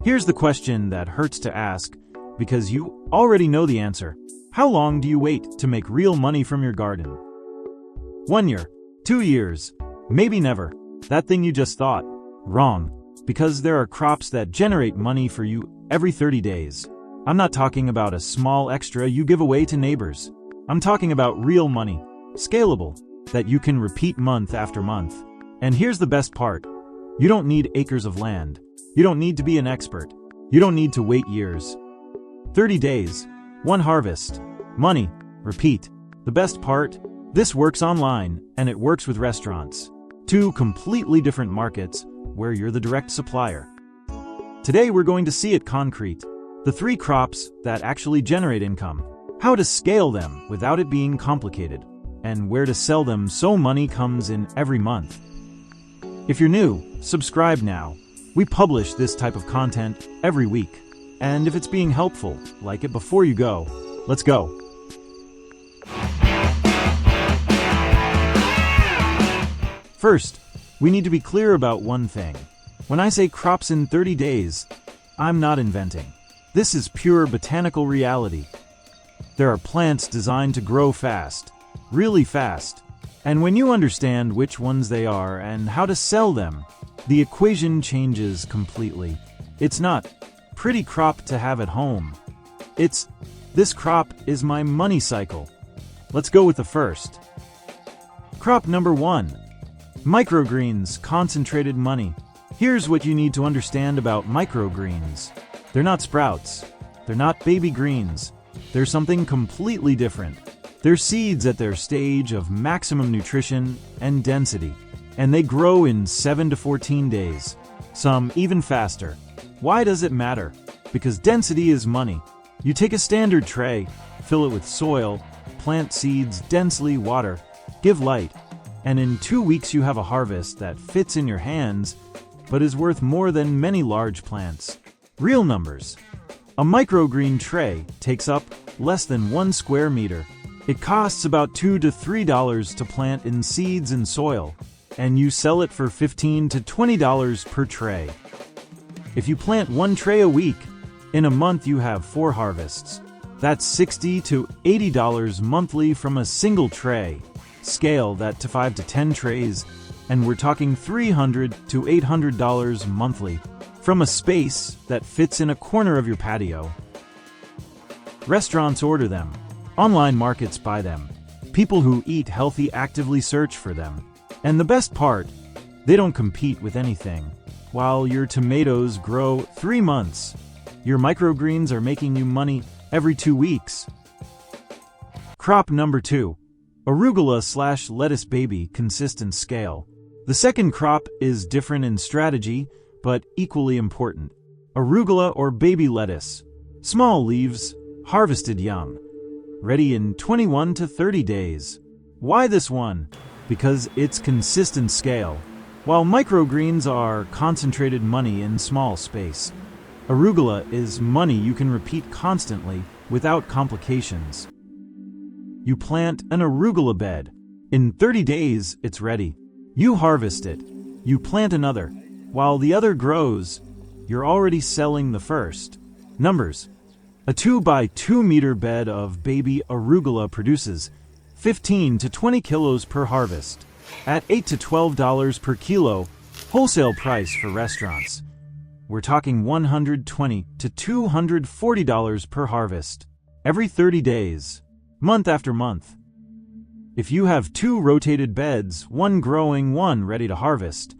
Here's the question that hurts to ask, because you already know the answer. How long do you wait to make real money from your garden? 1 year, 2 years, maybe never. That thing you just thought. Wrong, because there are crops that generate money for you every 30 days. I'm not talking about a small extra you give away to neighbors. I'm talking about real money, scalable, that you can repeat month after month. And here's the best part. You don't need acres of land. You don't need to be an expert. You don't need to wait years. 30 days, 1 harvest, money, repeat. The best part? This works online, and it works with restaurants. 2 completely different markets where you're the direct supplier. Today we're going to see it concrete. The 3 crops that actually generate income. How to scale them without it being complicated. And where to sell them so money comes in every month. If you're new, subscribe now. We publish this type of content every week. And if it's being helpful, like it before you go. Let's go. First, we need to be clear about one thing. When I say crops in 30 days, I'm not inventing. This is pure botanical reality. There are plants designed to grow fast, really fast. And when you understand which ones they are and how to sell them, the equation changes completely. It's not pretty crop to have at home. It's this crop is my money cycle. Let's go with the first. Crop number 1. Microgreens, concentrated money. Here's what you need to understand about microgreens. They're not sprouts. They're not baby greens. They're something completely different. They're seeds at their stage of maximum nutrition and density, and they grow in 7 to 14 days, some even faster. Why does it matter? Because density is money. You take a standard tray, fill it with soil, plant seeds densely, water, give light, and in 2 weeks you have a harvest that fits in your hands, but is worth more than many large plants. Real numbers. A microgreen tray takes up less than 1 square meter. It costs about $2 to $3 to plant in seeds and soil, and you sell it for $15 to $20 per tray. If you plant 1 tray a week, in a month you have 4 harvests. That's $60 to $80 monthly from a single tray. Scale that to 5 to 10 trays, and we're talking $300 to $800 monthly from a space that fits in a corner of your patio. Restaurants order them. Online markets buy them. People who eat healthy actively search for them. And the best part, they don't compete with anything. While your tomatoes grow 3 months, your microgreens are making you money every 2 weeks. Crop number 2. Arugula/lettuce baby, consistent scale. The second crop is different in strategy, but equally important. Arugula or baby lettuce. Small leaves, harvested young. Ready in 21 to 30 days. Why this one? Because it's consistent scale. While microgreens are concentrated money in small space, arugula is money you can repeat constantly without complications. You plant an arugula bed. In 30 days, it's ready. You harvest it. You plant another. While the other grows, you're already selling the first. Numbers. A 2 by 2 meter bed of baby arugula produces 15 to 20 kilos per harvest, at $8 to $12 per kilo, wholesale price for restaurants. We're talking $120 to $240 per harvest, every 30 days, month after month. If you have 2 rotated beds, 1 growing, 1 ready to harvest,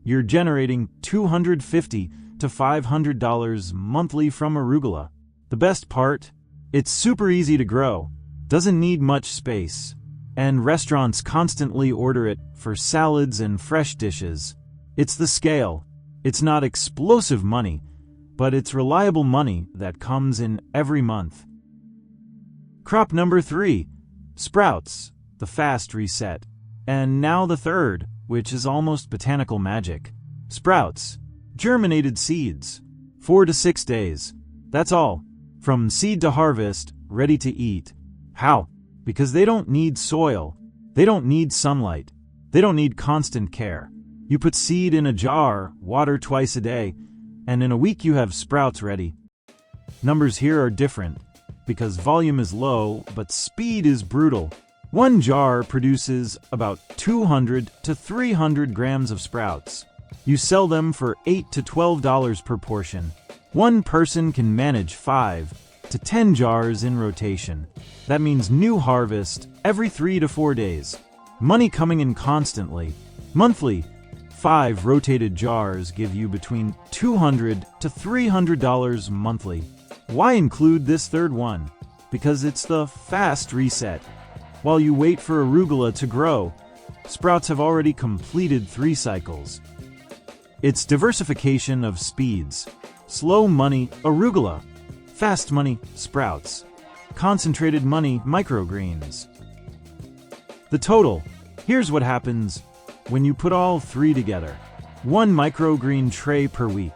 you're generating $250 to $500 monthly from arugula. The best part? It's super easy to grow, doesn't need much space, and restaurants constantly order it for salads and fresh dishes. It's the scale. It's not explosive money, but it's reliable money that comes in every month. Crop number 3. Sprouts, the fast reset. And now the third, which is almost botanical magic. Sprouts, germinated seeds. 4 to 6 days. That's all. From seed to harvest, ready to eat. How? Because they don't need soil. They don't need sunlight. They don't need constant care. You put seed in a jar, water twice a day, and in a week you have sprouts ready. Numbers here are different, because volume is low, but speed is brutal. One jar produces about 200 to 300 grams of sprouts. You sell them for $8 to $12 per portion. One person can manage 5 to 10 jars in rotation. That means new harvest every 3 to 4 days. Money coming in constantly. Monthly, 5 rotated jars give you between $200 to $300 monthly. Why include this third one? Because it's the fast reset. While you wait for arugula to grow, sprouts have already completed 3 cycles. It's diversification of speeds. Slow money, arugula. Fast money, sprouts. Concentrated money, microgreens. The total. Here's what happens when you put all 3 together. 1 microgreen tray per week.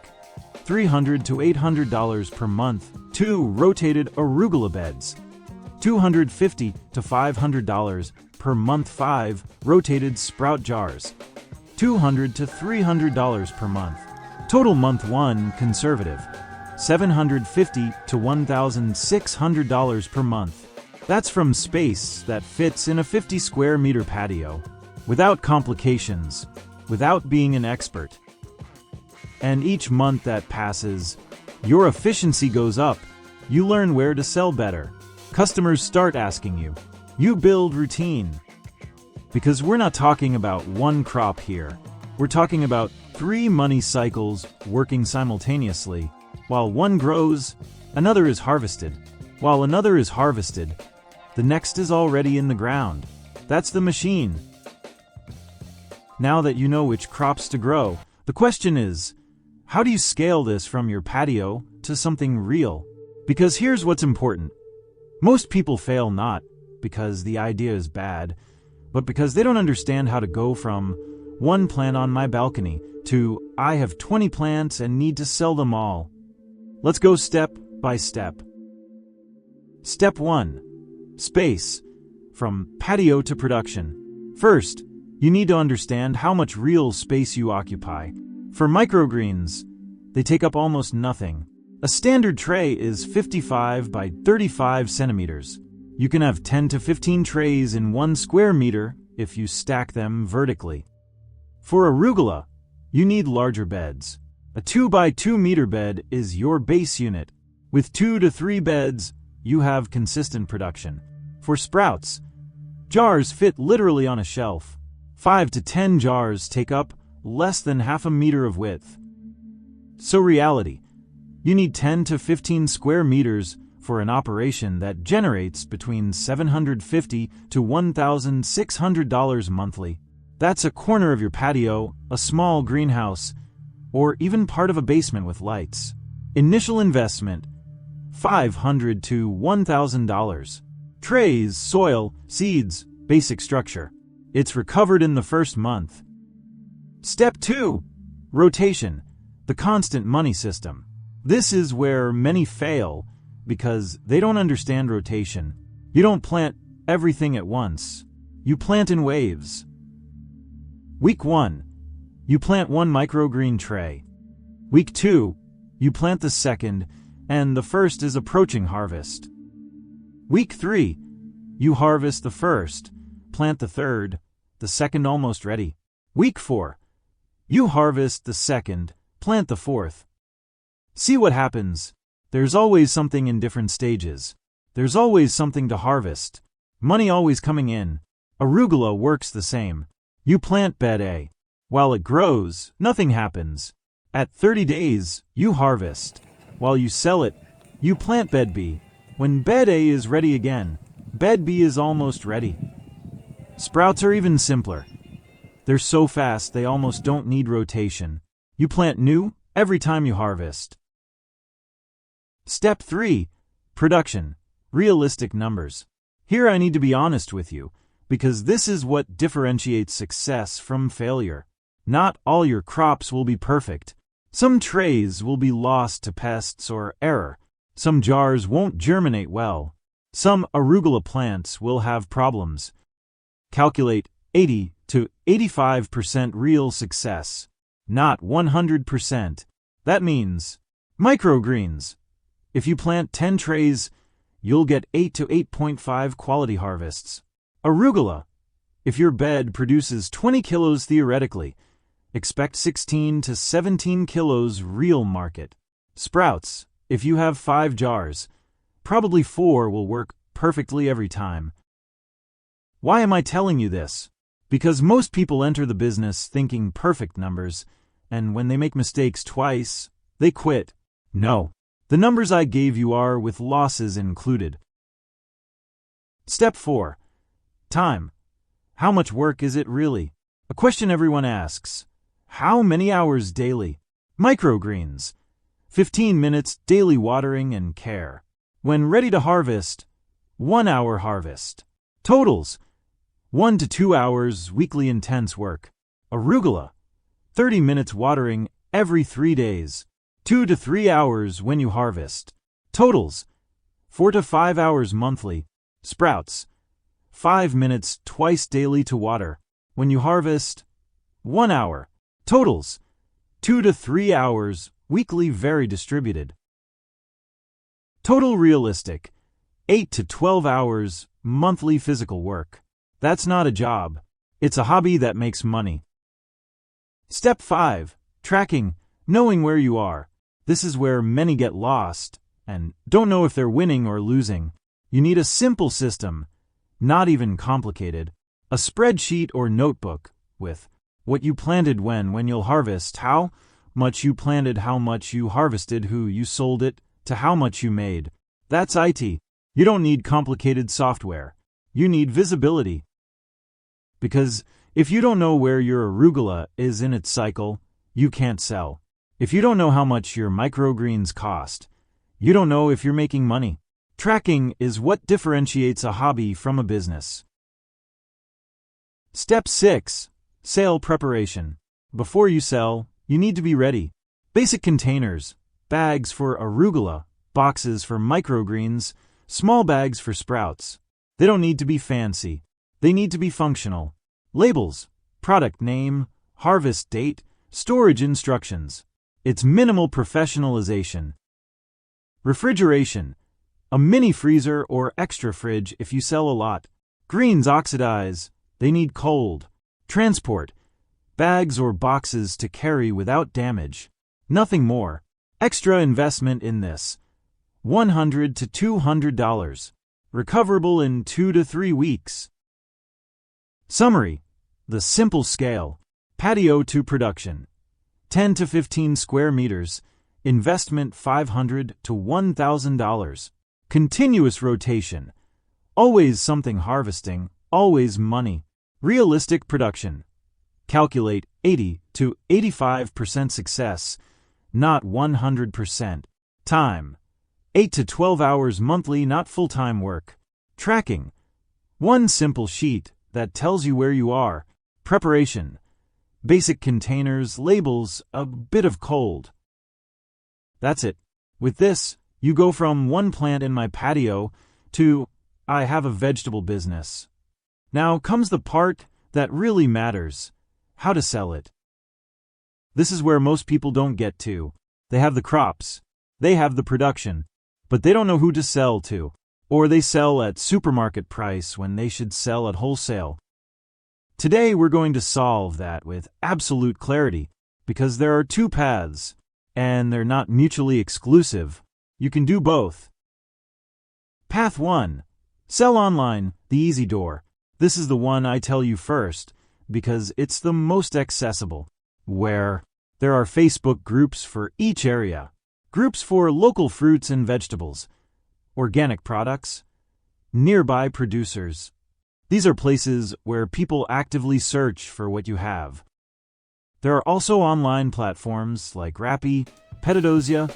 $300 to $800 per month. 2 rotated arugula beds. $250 to $500 per month. 5 rotated sprout jars. $200 to $300 per month. Total month 1 conservative. $750 to $1,600 per month. That's from space that fits in a 50 square meter patio, without complications, without being an expert. And each month that passes, your efficiency goes up. You learn where to sell better. Customers start asking you. You build routine. Because we're not talking about one crop here. We're talking about 3 money cycles working simultaneously. While one grows, another is harvested. While another is harvested, the next is already in the ground. That's the machine. Now that you know which crops to grow, the question is, how do you scale this from your patio to something real? Because here's what's important. Most people fail not because the idea is bad, but because they don't understand how to go from 1 plant on my balcony to I have 20 plants and need to sell them all. Let's go step by step. Step 1. Space. From patio to production. First, you need to understand how much real space you occupy. For microgreens, they take up almost nothing. A standard tray is 55 by 35 centimeters. You can have 10 to 15 trays in 1 square meter if you stack them vertically. For arugula, you need larger beds. A 2 by 2 meter bed is your base unit. With 2 to 3 beds, you have consistent production. For sprouts, jars fit literally on a shelf. 5 to 10 jars take up less than half a meter of width. So reality, you need 10 to 15 square meters for an operation that generates between $750 to $1,600 monthly. That's a corner of your patio, a small greenhouse, or even part of a basement with lights. Initial investment, $500 to $1,000. Trays, soil, seeds, basic structure. It's recovered in the first month. Step 2. Rotation, the constant money system. This is where many fail because they don't understand rotation. You don't plant everything at once. You plant in waves. Week 1, you plant 1 microgreen tray. Week 2, you plant the second, and the first is approaching harvest. Week 3, you harvest the first, plant the third, the second almost ready. Week 4, you harvest the second, plant the fourth. See what happens. There's always something in different stages. There's always something to harvest. Money always coming in. Arugula works the same. You plant bed A. While it grows, nothing happens. At 30 days, you harvest. While you sell it, you plant bed B. When bed A is ready again, bed B is almost ready. Sprouts are even simpler. They're so fast they almost don't need rotation. You plant new every time you harvest. Step 3. Production. Realistic numbers. Here I need to be honest with you, because this is what differentiates success from failure. Not all your crops will be perfect. Some trays will be lost to pests or error. Some jars won't germinate well. Some arugula plants will have problems. Calculate 80 to 85% real success, not 100%. That means microgreens. If you plant 10 trays, you'll get 8 to 8.5 quality harvests. Arugula. If your bed produces 20 kilos theoretically, expect 16 to 17 kilos real market. Sprouts. If you have 5 jars, probably 4 will work perfectly every time. Why am I telling you this? Because most people enter the business thinking perfect numbers, and when they make mistakes twice, they quit. No, the numbers I gave you are with losses included. Step 4. Time. How much work is it really? A question everyone asks. How many hours daily? Microgreens. 15 minutes daily watering and care. When ready to harvest, 1 hour harvest. Totals. 1 to 2 hours weekly intense work. Arugula. 30 minutes watering every 3 days. 2 to 3 hours when you harvest. Totals. 4 to 5 hours monthly. Sprouts. 5 minutes twice daily to water. When you harvest, 1 hour. Totals. 2 to 3 hours weekly, very distributed. Total realistic. 8 to 12 hours monthly physical work. That's not a job. It's a hobby that makes money. Step 5. Tracking. Knowing where you are. This is where many get lost and don't know if they're winning or losing. You need a simple system, not even complicated. A spreadsheet or notebook with what you planted when you'll harvest, how much you planted, how much you harvested, who you sold it, to how much you made. That's IT. You don't need complicated software. You need visibility. Because if you don't know where your arugula is in its cycle, you can't sell. If you don't know how much your microgreens cost, you don't know if you're making money. Tracking is what differentiates a hobby from a business. Step 6. Sale preparation. Before you sell, you need to be ready. Basic containers, bags for arugula, boxes for microgreens, small bags for sprouts. They don't need to be fancy. They need to be functional. Labels, product name, harvest date, storage instructions. It's minimal professionalization. Refrigeration. A mini freezer or extra fridge if you sell a lot. Greens oxidize. They need cold. Transport. Bags or boxes to carry without damage. Nothing more. Extra investment in this. $100 to $200. Recoverable in 2 to 3 weeks. Summary. The simple scale. Patio to production. 10 to 15 square meters. Investment $500 to $1,000. Continuous rotation. Always something harvesting. Always money. Realistic production. Calculate 80 to 85% success, not 100%. Time. 8 to 12 hours monthly, not full-time work. Tracking. One simple sheet that tells you where you are. Preparation. Basic containers, labels, a bit of cold. That's it. With this, you go from one plant in my patio to I have a vegetable business. Now comes the part that really matters. How to sell it. This is where most people don't get to. They have the crops. They have the production. But they don't know who to sell to. Or they sell at supermarket price when they should sell at wholesale. Today we're going to solve that with absolute clarity, because there are 2 paths, and they're not mutually exclusive. You can do both. Path 1. Sell online, the easy door. This is the one I tell you first, because it's the most accessible, where there are Facebook groups for each area, groups for local fruits and vegetables, organic products, nearby producers. These are places where people actively search for what you have. There are also online platforms like Rappi, Petadosia,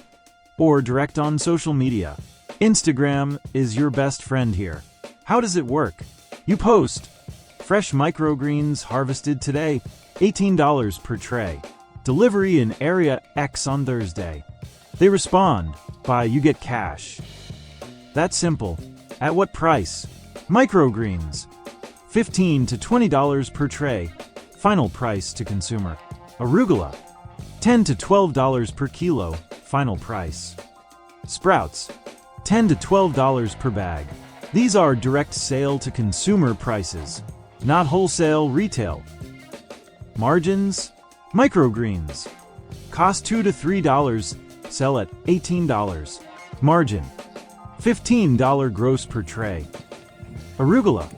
or direct on social media. Instagram is your best friend here. How does it work? You post, fresh microgreens harvested today, $18 per tray. Delivery in Area X on Thursday. They respond by you get cash. That's simple. At what price? Microgreens. $15 to $20 per tray. Final price to consumer. Arugula. $10 to $12 per kilo, final price. Sprouts, $10 to $12 per bag. These are direct sale to consumer prices, not wholesale retail. Margins, microgreens, cost $2 to $3, sell at $18. Margin, $15 gross per tray. Arugula,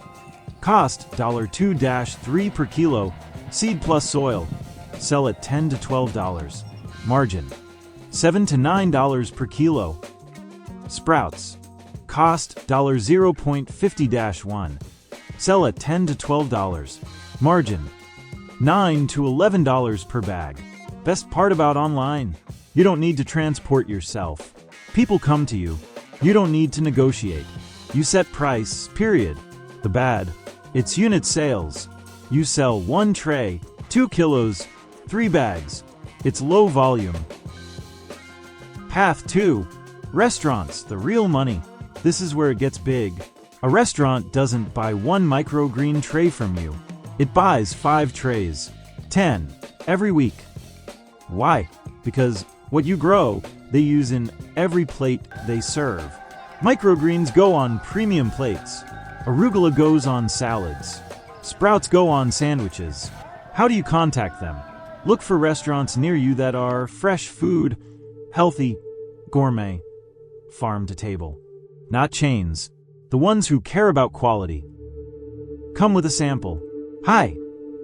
cost $2 to $3 per kilo, seed plus soil, sell at $10 to $12. Margin, $7 to $9 per kilo. Sprouts, cost $0.50-1, sell at $10 to $12. Margin, $9 to $11 per bag. Best part about online, you don't need to transport yourself. People come to you. You don't need to negotiate. You set price, period. The bad, it's unit sales. You sell 1 tray, 2 kilos, 3 bags. It's low volume. Path 2. Restaurants, the real money. This is where it gets big. A restaurant doesn't buy 1 microgreen tray from you. It buys 5 trays, 10, every week. Why? Because what you grow, they use in every plate they serve. Microgreens go on premium plates. Arugula goes on salads. Sprouts go on sandwiches. How do you contact them? Look for restaurants near you that are fresh food, healthy, gourmet, farm to table. Not chains. The ones who care about quality. Come with a sample. Hi,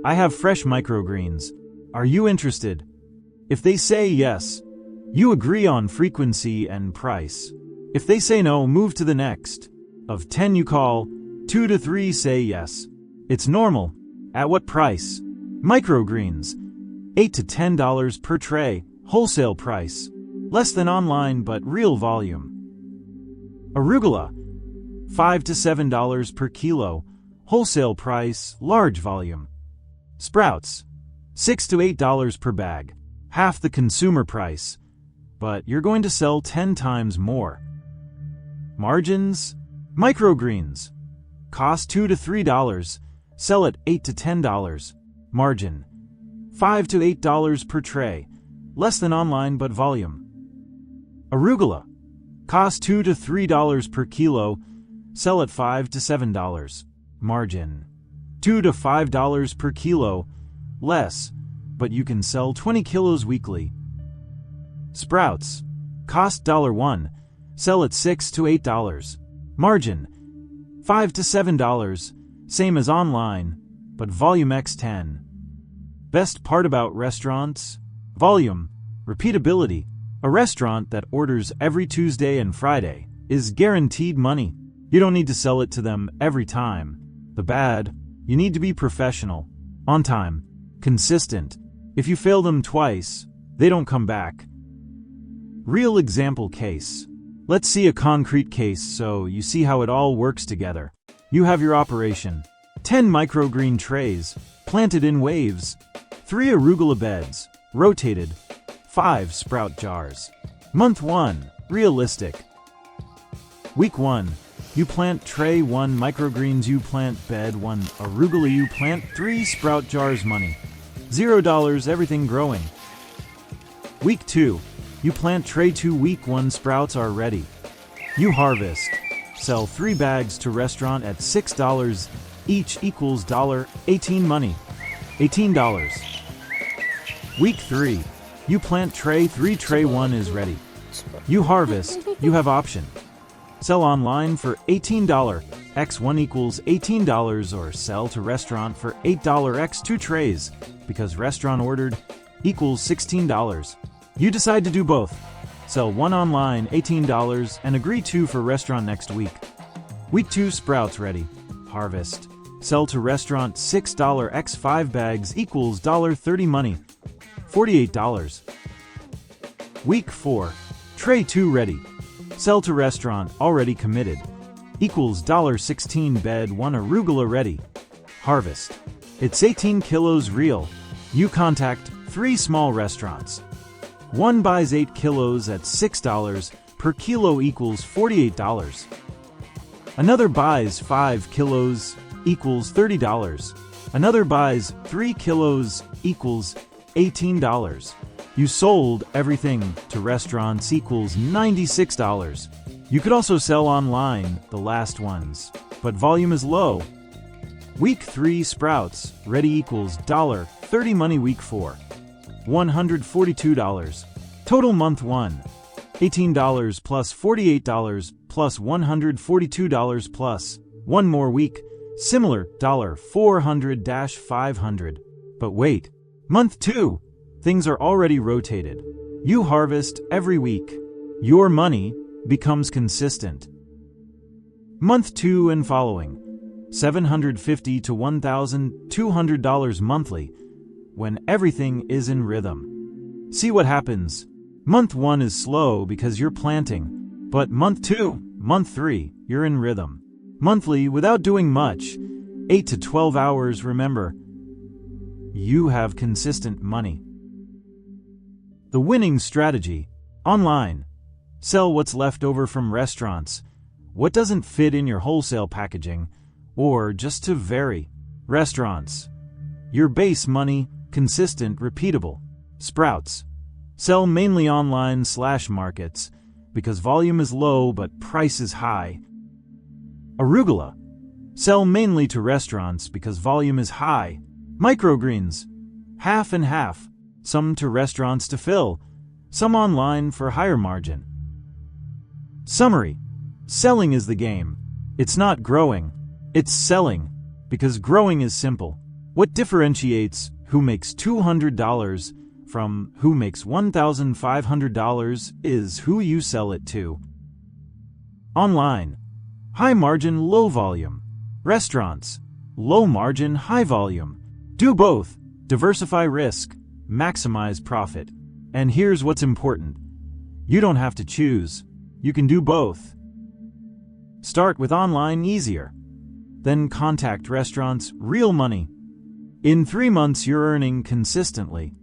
I have fresh microgreens. Are you interested? If they say yes, you agree on frequency and price. If they say no, move to the next. Of 10 you call, 2 to 3 say yes. It's normal. At what price? Microgreens, $8 to $10 per tray, wholesale price. Less than online but real volume. Arugula, $5 to $7 per kilo, wholesale price, large volume. Sprouts, $6 to $8 per bag, half the consumer price, but you're going to sell 10 times more. Margins, microgreens, cost $2 to $3, sell at $8 to $10. Margin, $5 to $8 per tray, less than online but volume. Arugula, cost $2 to $3 per kilo, sell at $5 to $7. Margin, $2 to $5 per kilo, less, but you can sell 20 kilos weekly. Sprouts, cost $1, sell at $6 to $8. Margin, $5 to $7, same as online, but volume x10. Best part about restaurants? Volume, repeatability. A restaurant that orders every Tuesday and Friday is guaranteed money. You don't need to sell it to them every time. The bad, you need to be professional, on time, consistent. If you fail them twice, they don't come back. Real example case. Let's see a concrete case so you see how it all works together. You have your operation. 10 microgreen trays, planted in waves. 3 arugula beds, rotated. 5 sprout jars. Month 1, realistic. Week 1, you plant tray 1 microgreens, you plant bed 1 arugula, you plant 3 sprout jars, money. $0, everything growing. Week 2, you plant tray 2, week 1 sprouts are ready. You harvest. Sell 3 bags to restaurant at $6 each equals $18 money. $18. Week 3, you plant tray 3, tray 1 is ready. You harvest, you have option. Sell online for $18, x1 equals $18, or sell to restaurant for $8 x2 trays, because restaurant ordered equals $16. You decide to do both. Sell 1 online, $18, and agree 2 for restaurant next week. Week 2 sprouts ready. Harvest. Sell to restaurant $6 x 5 bags equals $30 money. $48. Week 4. Tray 2 ready. Sell to restaurant already committed. Equals $16 bed 1 arugula ready. Harvest. It's 18 kilos real. You contact 3 small restaurants. One buys 8 kilos at $6 per kilo equals $48. Another buys 5 kilos equals $30. Another buys 3 kilos equals $18. You sold everything to restaurants equals $96. You could also sell online the last ones, but volume is low. Week 3 Sprouts, ready equals $30 money. Week 4, $142. Total month 1, $18 plus $48 plus $142 plus one more week, similar $400-500. But wait, month 2, things are already rotated. You harvest every week. Your money becomes consistent. Month 2 and following, $750 to $1,200 monthly, when everything is in rhythm. See what happens. Month 1 is slow because you're planting, but month 2, month 3, you're in rhythm. Monthly, without doing much, 8 to 12 hours, remember, you have consistent money. The winning strategy. Online. Sell what's left over from restaurants, what doesn't fit in your wholesale packaging, or just to vary. Restaurants. Your base money, consistent, repeatable. Sprouts. Sell mainly online/markets, because volume is low but price is high. Arugula. Sell mainly to restaurants because volume is high. Microgreens. Half and half. Some to restaurants to fill, some online for higher margin. Summary. Selling is the game. It's not growing. It's selling, because growing is simple. What differentiates who makes $200 from who makes $1,500 is who you sell it to. Online. High margin, low volume. Restaurants. Low margin, high volume. Do both. Diversify risk. Maximize profit. And here's what's important. You don't have to choose. You can do both. Start with online easier. Then contact restaurants, real money. In 3 months you're earning consistently.